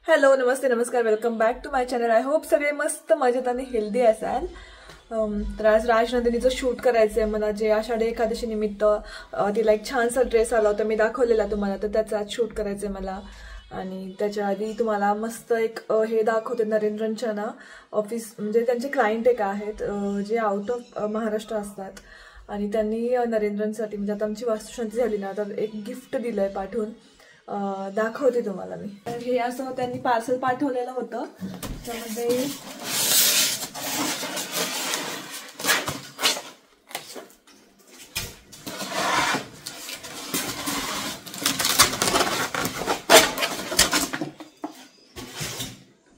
Hello नमस्ते नमस्कार welcome back to my channel. I hope सगळे मस्त मजेत आणि हेल्दी असाल. तर आज राजनंदिनीचं शूट करायचं आहे मला, जे आषाढी एकादशी निमित्त तिला एक छानसा ड्रेस आला होता, मी दाखवलेला तुम्हाला, तर त्याचा आज शूट करायचं आहे मला. आणि त्याच्या आधी तुम्हाला मस्त एक हे दाखवते. नरेंद्रच्या ना ऑफिस म्हणजे त्यांचे क्लायंट एक आहेत जे आउट ऑफ महाराष्ट्र असतात आणि त्यांनी नरेंद्रसाठी म्हणजे आता आमची वास्तुशांती झाली ना, तर एक गिफ्ट दिलं आहे पाठवून. दाखवते तुम्हाला मी. तर हे असं त्यांनी पार्सल पाठवलेलं होतं. त्यामध्ये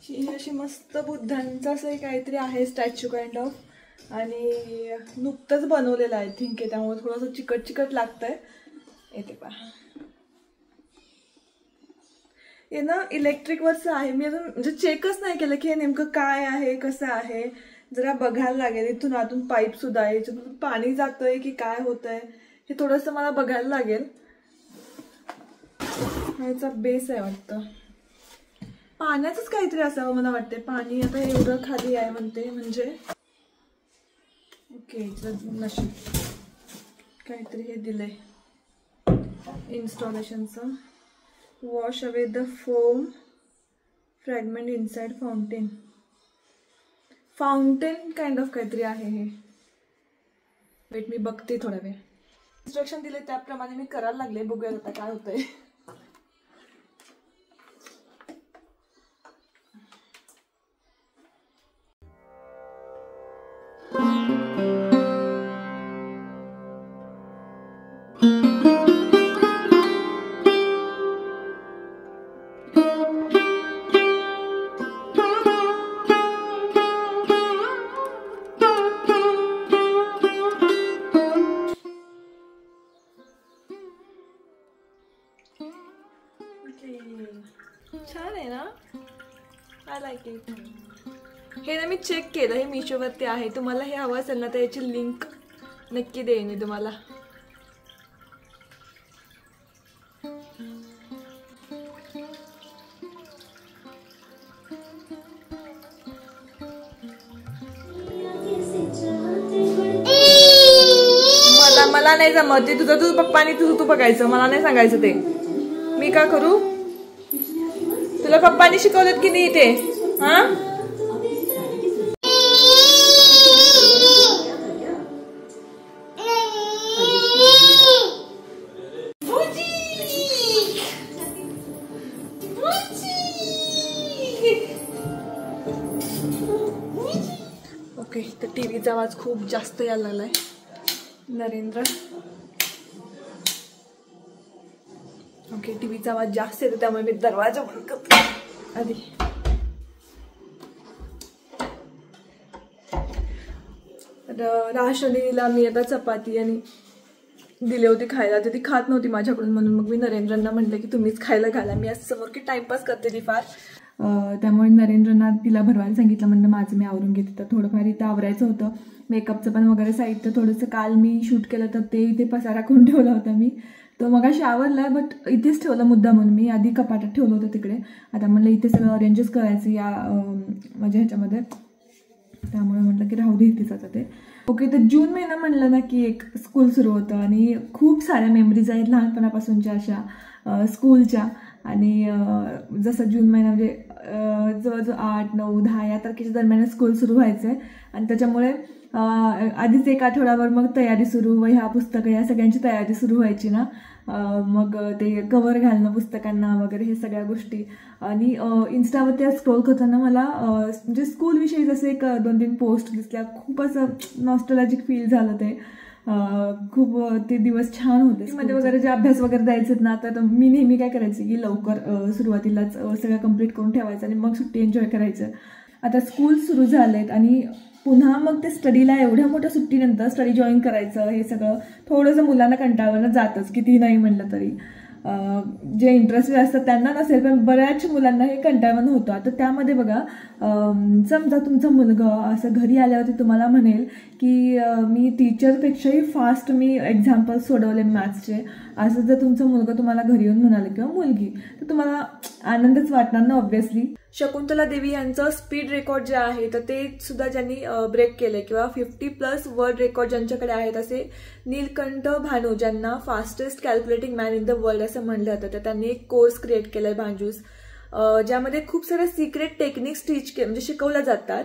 ही अशी मस्त बुद्धांचं असं काहीतरी आहे, स्टॅच्यू काइंड ऑफ, आणि नुकतंच बनवलेलं आहे आय थिंक, त्यामुळे थोडंसं चिकट चिकट लागतंय. येते पहा, हे ना इलेक्ट्रिकवरचं आहे. मी अजून म्हणजे चेकच नाही केलं की हे नेमकं काय आहे, कसं आहे. जरा बघायला लागेल. इथून आतून पाईप सुद्धा आहे, याच्यातून पाणी जातंय की काय होतंय हे थोडंसं मला बघायला लागेल. ह्याचा बेस आहे वाटतं, पाण्याचंच काहीतरी असावं मला वाटते. पाणी आता एवढं खाली आहे म्हणते, म्हणजे ओके नशीब काहीतरी हे दिलंय इन्स्टॉलेशनचं. Wash away the foam fragment inside fountain kind of काहीतरी आहे हे. वेट मी बघते थोडा वेळ. इन्स्ट्रक्शन दिले त्याप्रमाणे मी करायला लागले. बघूया आता काय होतंय. छान आहे ना, आय लाईक इट. हे ना मी चेक केलं, हे मिशोवरती आहे. तुम्हाला हे हवं असेल ना तर याची लिंक नक्की देईन मी तुम्हाला. मला नाही जमत ते, तुझं तू पप्पा आणि तुझं तू बघायचं, मला नाही सांगायचं ते. मी का करू? तुला पप्पानी शिकवलेत की नाही ते? हा ओके. तर टीव्हीचा आवाज खूप जास्त यायला लागलाय. नरेंद्र ओके, टीव्हीचा आवाज जास्त येतो त्यामुळे मी दरवाजा बंद करते आधी. राशनीला मी आता चपाती आणि दिले होते खायला, तर ती खात नव्हती माझ्याकडून, म्हणून मग मी नरेंद्रांना म्हटलं की तुम्हीच खायला घाला. मी आज समोर की टाइमपास करते ती फार, त्यामुळे नरेंद्रांना तिला भरवायला सांगितलं. म्हणलं माझं मी आवरून घेते. तर थोडंफार इथं आवरायचं होतं, मेकअपचं पण वगैरे साहित्य थोडंसं काल मी शूट केलं तर ते इथे पसारा करून ठेवला होता मी. तो मगाशी आवरला, बट इथेच ठेवलं मुद्दा म्हणून. मी आधी कपाटात ठेवलं होतं तिकडे, आता म्हणलं इथे सगळं अरेंजच करायचं या माझ्या ह्याच्यामध्ये, त्यामुळे म्हटलं की राहू दे इथेच आता ते. ओके. तर जून महिना म्हणलं ना की एक स्कूल सुरू होतं आणि खूप साऱ्या मेमरीज आहेत लहानपणापासूनच्या अशा स्कूलच्या. आणि जसं जून महिना म्हणजे जवळजवळ 8, 9, 10 या तारखेच्या दरम्यान स्कूल सुरू व्हायचं आहे. आणि त्याच्यामुळे आधीच एक आठवड्यावर मग तयारी सुरू, ह्या पुस्तकं या सगळ्यांची तयारी सुरू व्हायची ना. मग ते कव्हर घालणं पुस्तकांना वगैरे हे सगळ्या गोष्टी. आणि इन्स्टावरती स्क्रोल करताना मला म्हणजे स्कूलविषयी जसे एक 2-3 पोस्ट दिसल्या. खूप असं नॉस्टॅल्जिक फील झालं ते. खूप ते दिवस छान होते. मध्ये वगैरे जे अभ्यास वगैरे द्यायचे ना, तर मी नेहमी काय करायचे की लवकर सुरुवातीलाच सगळं कंप्लीट करून ठेवायचं आणि मग सुट्टी एन्जॉय करायचं. आता स्कूल सुरू झालेत आणि पुन्हा मग ते स्टडीला एवढ्या मोठ्या सुट्टीनंतर स्टडी जॉईन करायचं, हे सगळं थोडंसं मुलांना कंटाळवानं जातच, कितीही नाही म्हणलं तरी. जे इंटरेस्टेड असतात त्यांना नसेल, पण बऱ्याच मुलांना हे कंटाळवाणं होतं. आता त्यामध्ये बघा, समजा तुमचं मुलगं असं घरी आल्यावरती तुम्हाला म्हणेल की मी टीचरपेक्षाही फास्ट मी एक्झाम्पल्स सोडवले मॅथ्सचे, असं जर तुमचं मुलगा तुम्हाला घरी येऊन म्हणाले किंवा मुलगी, तर तुम्हाला आनंदच वाटणार ना ऑब्व्हियसली. शकुंतला देवी यांचं स्पीड रेकॉर्ड जे आहे तर ते सुद्धा ज्यांनी ब्रेक केले किंवा 50+ वर्ल्ड रेकॉर्ड ज्यांच्याकडे आहेत असे नीलकंठ भानू, ज्यांना fastest calculating man in the world असं म्हणलं जातं. तर त्यांनी एक कोर्स क्रिएट केलाय भांजूस, ज्यामध्ये खूप साऱ्या सिक्रेट टेक्निक्स म्हणजे शिकवल्या जातात,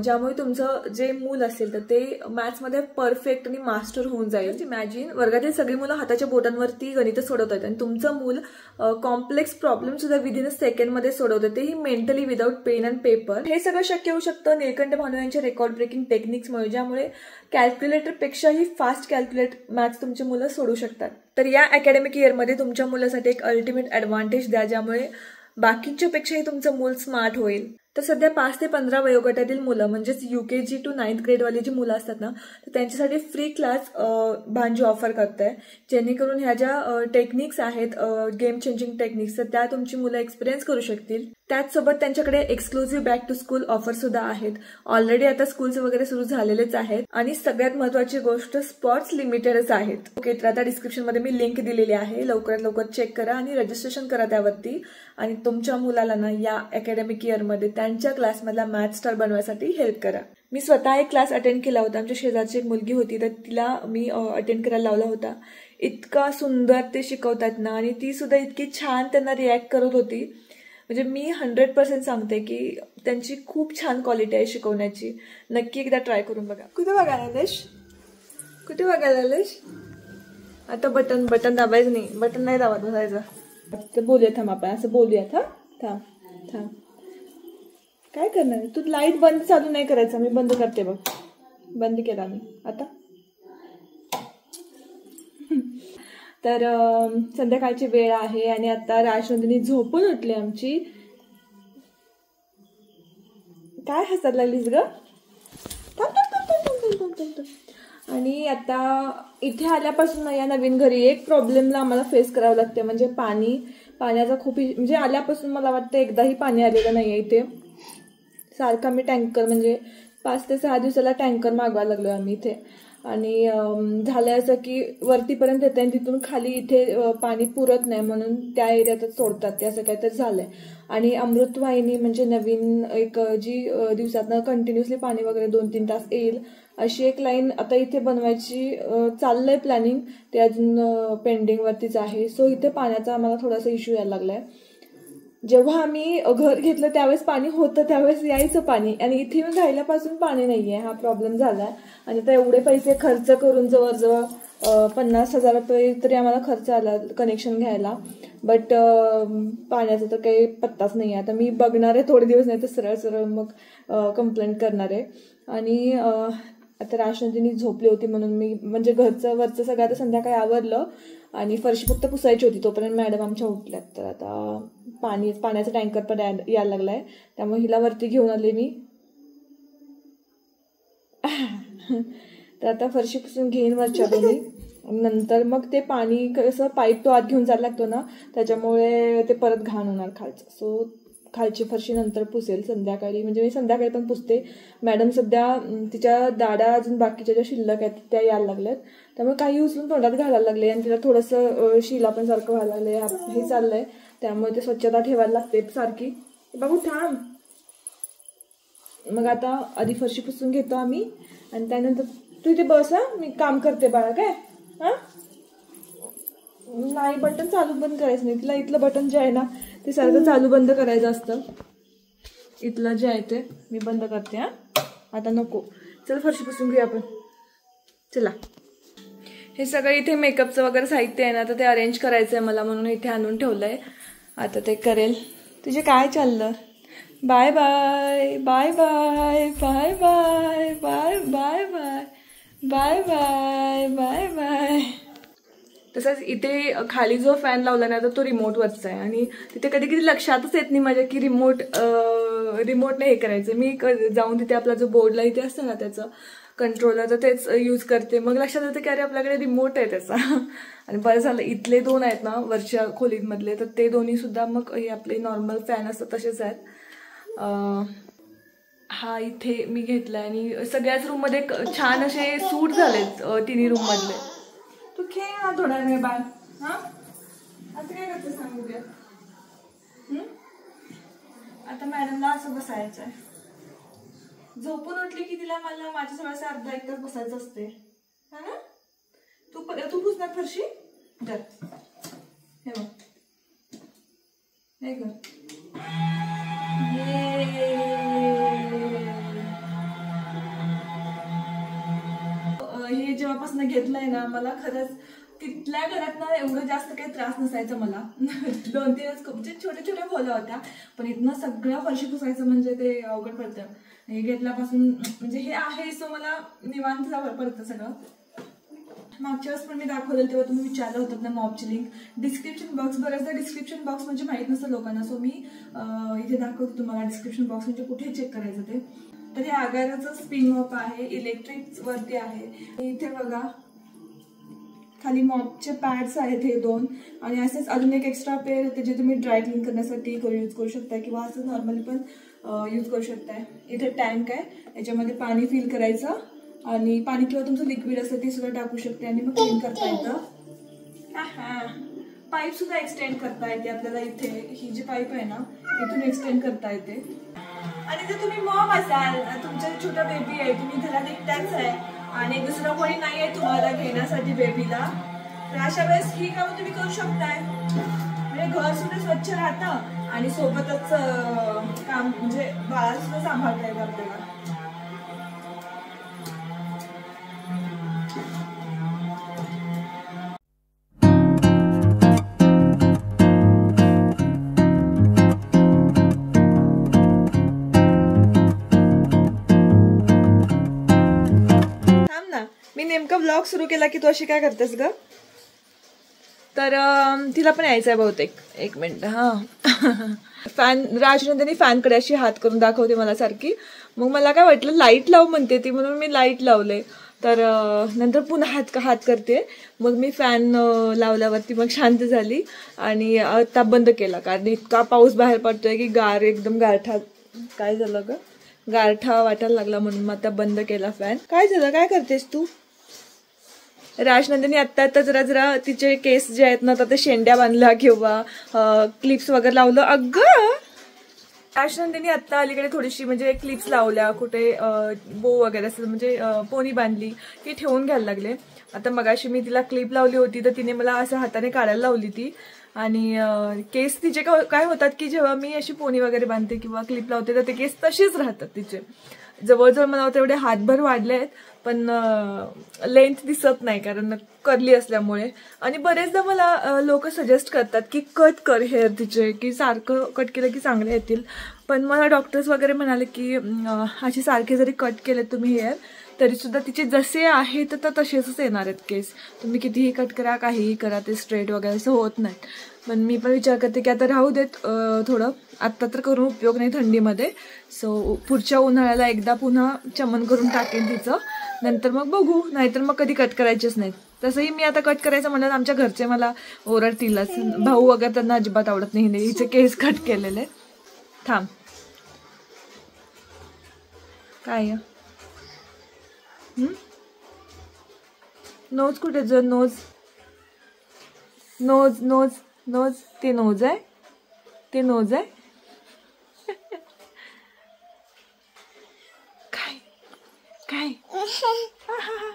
ज्यामुळे तुमचं जे मूल असेल तर ते मॅथ्समध्ये परफेक्ट आणि मास्टर होऊन जाईल. इमॅजिन वर्गातील सगळी मुलं हाताच्या बोटांवरती गणित सोडवतात आणि तुमचं मूल कॉम्प्लेक्स प्रॉब्लेम सुद्धा विदिन अ सेकंडमध्ये सोडवतं, तेही mentally without pen and paper. हे सगळं शक्य होऊ शकतं नीलकंठ भानू यांच्या रेकॉर्ड ब्रेकिंग टेक्निक्समुळे, ज्यामुळे कॅल्क्युलेटरपेक्षाही फास्ट कॅल्क्युलेट मॅथ्स तुमची मुलं सोडू शकतात. तर या अकॅडमिक इयरमध्ये तुमच्या मुलासाठी एक अल्टिमेट ॲडव्हान्टेज द्या, ज्यामुळे बाकीच्या पेक्षाही तुमचं मूल स्मार्ट होईल. तर सध्या 5 ते 15 वयोगटातील मुलं म्हणजेच UKG to 9th ग्रेडवाली जी मुलं असतात ना, तर त्यांच्यासाठी फ्री क्लास भांजू ऑफर करत आहे, जेणेकरून ह्या ज्या टेक्निक्स आहेत गेम चेंजिंग टेक्निक्स तर त्या तुमची मुलं एक्सपिरियन्स करू शकतील. त्याचसोबत त्यांच्याकडे exclusive back to school offer सुद्धा आहेत. ऑलरेडी आता स्कूल्स वगैरे सुरू झालेलेच आहेत आणि सगळ्यात महत्त्वाची गोष्ट स्पॉट्स लिमिटेडच आहेत. ओके, तर आता डिस्क्रिप्शनमध्ये मी लिंक दिलेली आहे, लवकरात लवकर चेक करा आणि रजिस्ट्रेशन करा त्यावरती आणि तुमच्या मुलाला ना या अकॅडमिक इयरमध्ये त्यांच्या क्लासमधला मॅथ स्टार बनवायसाठी हेल्प करा. मी स्वतः एक क्लास अटेंड केला होता. आमच्या शेजारची एक मुलगी होती तर तिला मी अटेंड करायला लावला होता. इतका सुंदर ते शिकवतात ना आणि ती सुद्धा इतकी छान त्यांना रिॲक्ट करत होती. म्हणजे मी 100% सांगते की त्यांची खूप छान क्वालिटी आहे शिकवण्याची. नक्की एकदा ट्राय करून बघा. कुठे बघायला आलेश? कुठे बघायला आलेश? आता बटन दाबायचं नाही, बटन नाही दाबत बसायचं. तर बोलूया, थांब आपण असं बोलूयात. हा थांब. काय करणार तू? लाईट बंद चालू नाही करायचं, मी बंद करते बघ. बंद केला मी आता. तर संध्याकाळची वेळ आहे आणि आता राजनंदिनी झोपून उठली आमची. काय हसायला लागलीस ग? आणि आता इथे आल्यापासून या नवीन घरी एक प्रॉब्लेमला आम्हाला फेस करावं लागते, म्हणजे पाण्याचा खूप म्हणजे आल्यापासून मला वाटतं एकदाही पाणी आलेलं नाहीये इथे. सारखा मी टँकर म्हणजे 5 ते 6 दिवसाला टँकर मागवायला लागलो आम्ही इथे. आणि झालंय असं की वरतीपर्यंत येते आणि तिथून खाली इथे पाणी पुरत नाही म्हणून त्या एरियातच सोडतात ते, असं काहीतरी झालंय. आणि अमृतवाहिनी म्हणजे नवीन एक जी दिवसातनं कंटिन्युअसली पाणी वगैरे 2-3 तास येईल अशी एक लाईन आता इथे बनवायची चाललंय प्लॅनिंग, ते अजून पेंडिंगवरतीच आहे. सो इथे पाण्याचा आम्हाला थोडासा इश्यू यायला लागलाय. जेव्हा आम्ही घर घेतलं त्यावेळेस पाणी होतं, त्यावेळेस यायचं पाणी, आणि इथे येऊन राहिल्यापासून पाणी नाहीये, हा प्रॉब्लेम झालाय. आणि आता एवढे पैसे खर्च करून जवळजवळ 50,000 रुपये तरी आम्हाला खर्च आला कनेक्शन घ्यायला. बट पाण्याचा तर काही पत्ताच नाही आहे. आता मी बघणार आहे थोडे दिवस, नाही तर सरळ मग कंप्लेंट करणार आहे. आणि आता राजनंदिनी झोपली होती म्हणून मी म्हणजे वरचं सगळं आता संध्याकाळी आवरलं आणि फरशी फक्त पुसायची होती, तोपर्यंत मॅडम आमच्या उठल्यात. तर आता पाण्याचा टँकर पण यायला लागलाय, त्यामुळे हिला वरती घेऊन आले मी. तर आता फरशी पुसून घेईन वरच्या दोन्ही, नंतर मग ते पाणी कसं पाईप तो आत घेऊन जायला लागतो ना, त्याच्यामुळे ते परत घाण होणार खालचं. सो खालची फरशी नंतर पुसेल संध्याकाळी, म्हणजे मी संध्याकाळी पण पुसते. मॅडम सध्या तिच्या दाढा अजून बाकीच्या ज्या शिल्लक आहेत त्या यायला लागल्यात, त्यामुळे काही उचलून तोंडात घालायला लागले आणि तिला थोडंसं शिला पण सारखं व्हायला लागलंय, हे चाललंय. त्यामुळे ते स्वच्छता ठेवायला लागते सारखी. बाबू थांब. मग आता आधी फरशी पुसून घेतो आम्ही आणि त्यानंतर तू इथे बस, मी काम करते बाळा. काय नाही, बटन चालू बंद करायचं नाही. तिला इथलं बटन जे आहे ना ते सारखं चालू बंद करायचं असतं. इथलं जे आहे ते मी बंद करते. आता नको. चल फरशी पुसून घेऊया आपण. चला. हे सगळं इथे मेकअपचं वगैरे साहित्य आहे ना, तर ते अरेंज करायचं आहे मला, म्हणून इथे आणून ठेवलंय. आता ते करेल. तुझे काय चाललं? Bye bye bye bye bye bye bye bye bye bye bye bye bye. तसंच इथे खाली जो फॅन लावला ना तर तो रिमोटवरचा आहे आणि तिथे कधी कधी लक्षातच येत नाही माझ्या की रिमोटने हे करायचं. मी जाऊन तिथे आपला जो बोर्डला इथे असतं ना त्याचं कंट्रोलर, तर तेच यूज करते. मग लक्षात येतं की अरे आपल्याकडे रिमोट आहे त्याचा. आणि बरं झालं इथले 2 आहेत ना वरच्या खोलीमधले, तर ते दोन्ही सुद्धा मग हे आपले नॉर्मल फॅन असतात तसेच आहेत. हा इथे मी घेतलाय आणि सगळ्याच रूममध्ये छान असे सूट झालेत तिन्ही रूममधले. तू खेळ ना थोडा वेळ बाळ. आता काय करते सांगू द्या. आता मॅडमला असं बसायचं आहे. झोपून उठली की तिला मला माझ्या सगळ्याचा अर्धा एक तास बसायचं असते, हा ना. तू पुसणार फरशी जर हे बघ, हे कर. हे जेव्हापासून घेतलंय ना, मला खरंच तिथल्या घरात ना एवढं जास्त काही त्रास नसायचा मला. 2-3च म्हणजे छोट्या छोट्या खोल्या होत्या, पण इथनं सगळं फरशी पुसायचं म्हणजे ते अवघड पडतं. हे घेतल्यापासून म्हणजे हे आहे, सो मला निवांत पडतं सगळं. मागच्या वेळेस पण मी दाखवलेलं तेव्हा तुम्ही विचारलं होतं ना मॉपची लिंक डिस्क्रिप्शन बॉक्स. बऱ्याचदा डिस्क्रिप्शन बॉक्स म्हणजे माहीत नसतं लोकांना, सो मी इथे दाखवतो तुम्हाला डिस्क्रिप्शन बॉक्स म्हणजे कुठे चेक करायचं ते. तर हे आगाराचं स्पिन मॉप आहे, इलेक्ट्रिक वरती आहे. इथे बघा खाली मॉपचे पॅड्स आहेत हे 2, आणि असेच अजून एक एक्स्ट्रा पेअर येते जे तुम्ही ड्राय क्लीन करण्यासाठी यूज करू शकता किंवा असं नॉर्मली पण यूज करू शकताय. इथे टँक आहे, याच्यामध्ये पाणी फिल करायचं आणि पाणी किंवा तुमचं लिक्विड असेल ते सुद्धा टाकू शकते आणि मग क्लीन करता येतं. पाईप सुद्धा एक्सटेंड करता येते आपल्याला. इथे ही जी पाईप आहे ना इथून एक्सटेंड करता येते. आणि जर तुम्ही मॉम असाल, तुमचा छोटा बेबी आहे, तुम्ही घरात एकट्याच आहे आणि दुसरं कोणी नाही आहे तुम्हाला घेण्यासाठी बेबीला, तर अशा वेळेस ही कामं तुम्ही करू शकताय. म्हणजे घर सुद्धा स्वच्छ राहतं आणि सोबतच काम म्हणजे बाळाला सुद्धा सांभाळता येतं आपल्याला. मी नेमका ब्लॉग सुरू केला की तू अशी काय करतेस ग? तर तिला पण यायचंय बहुतेक. 1 मिनिट. फॅन राजनंदिनी फॅनकडे अशी हात करून दाखवते मला सारखी. मग मला काय वाटलं लाईट लाव म्हणते ती, म्हणून मी लाईट लावले. तर नंतर पुन्हा हात करते. मग मी फॅन लावल्यावरती मग शांत झाली आणि आता बंद केला, कारण इतका पाऊस बाहेर पडतोय की एकदम गारठा. काय झालं ग? गारठा वाटायला लागला म्हणून मग आता बंद केला फॅन. काय झालं? काय करतेस तू? राजनंदिनी आता जरा तिचे केस जे आहेत ना ते शेंड्या बांधल्या किंवा क्लिप्स वगैरे लावलं. अगं राजनंदिनी आता अलीकडे थोडीशी म्हणजे क्लिप्स लावल्या, कुठे बो वगैरे असेल म्हणजे पोनी बांधली ती ठेवून घ्यायला लागले. आता मगाशी मी तिला क्लिप लावली होती तर तिने मला असं हाताने काढायला लावली ती. आणि केस तिचे काय होतात की जेव्हा मी अशी पोनी वगैरे बांधते किंवा क्लिप लावते तर ते केस तसेच राहतात तिचे. जवळजवळ मला तेवढे हातभर वाढले आहेत, पण लेंथ दिसत नाही कारण कर्ली असल्यामुळे. आणि बरेचदा मला लोक सजेस्ट करतात की कट कर हेअर तिचे, की सारखं कट केलं की चांगले येतील. पण मला डॉक्टर्स वगैरे म्हणाले की अशी सारखे जरी कट केले तुम्ही हेअर तरी सुद्धा तिचे जसे आहे तर तसेच येणार आहेत केस. तुम्ही कितीही कट करा, काहीही करा, ते स्ट्रेट वगैरे असं होत नाही. पण मी पण विचार करते की आता राहू देत थोडं, आत्ता तर करून उपयोग नाही थंडीमध्ये. सो पुढच्या उन्हाळ्याला एकदा पुन्हा चमन करून टाकेन तिचं, नंतर मग बघू. नाहीतर मग कधी कट करायचेच नाहीत. तसंही मी आता कट करायचं म्हणलं आमच्या घरचे मला ओरडतीलच. भाऊ वगैरे त्यांना अजिबात आवडत नाही हिचे केस कट केलेले. थांब, काय नोज कुठे? जर नोज नोज नोज नोज ते नोज आहे, ते नोज आहे. काय काय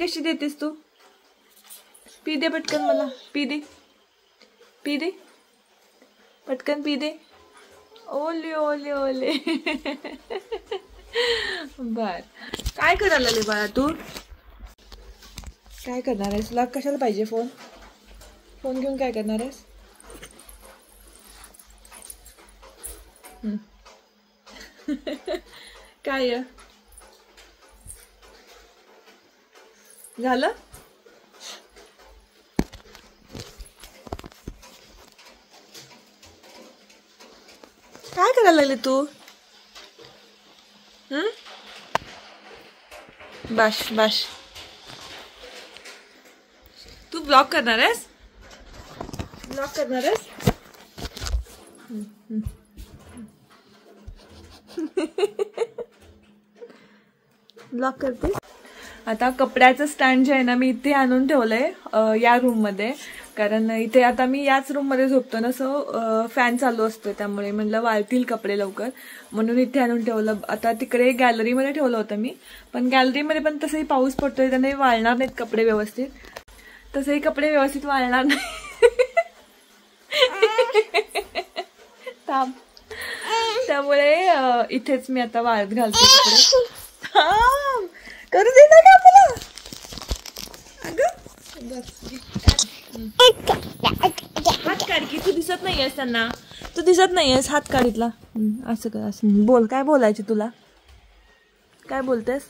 कशी देतेस तू? पी दे पटकन मला, पी दे, पी दे पटकन, पी दे. ओले ओले ओले. बर, काय करायला लागले बाळा तू? काय करणार आहेस? तुला कशाला पाहिजे फोन? फोन घेऊन काय करणार आहेस? काय झालं? काय करायला लागले तू? बाश बाश. तू ब्लॉक करणार आहेस? ब्लॉक करणार आहेस? ब्लॉक करते. आता कपड्याचं स्टँड जे आहे ना मी इथे आणून ठेवलंय या रूम मध्ये. कारण इथे आता मी याच रूममध्ये झोपतो ना, सो फॅन चालू असतो, त्यामुळे म्हणलं वाळतील कपडे लवकर, म्हणून इथे आणून ठेवलं. आता तिकडे गॅलरीमध्ये ठेवलं होतं मी, पण गॅलरीमध्ये पण तसंही पाऊस पडतोय, त्याने वाळणार नाहीत कपडे व्यवस्थित, तसंही कपडे व्यवस्थित वाळणार नाही. थांब. त्यामुळे इथेच मी आता वाळत घालते कपडे. थांब, करू दे ना का मला. हात काढ की, तू दिसत नाहीयेस त्यांना, तू दिसत नाहीयेस, हात काढितला. असं कर, असं बोल. काय बोलायचे तुला, काय बोलतेस?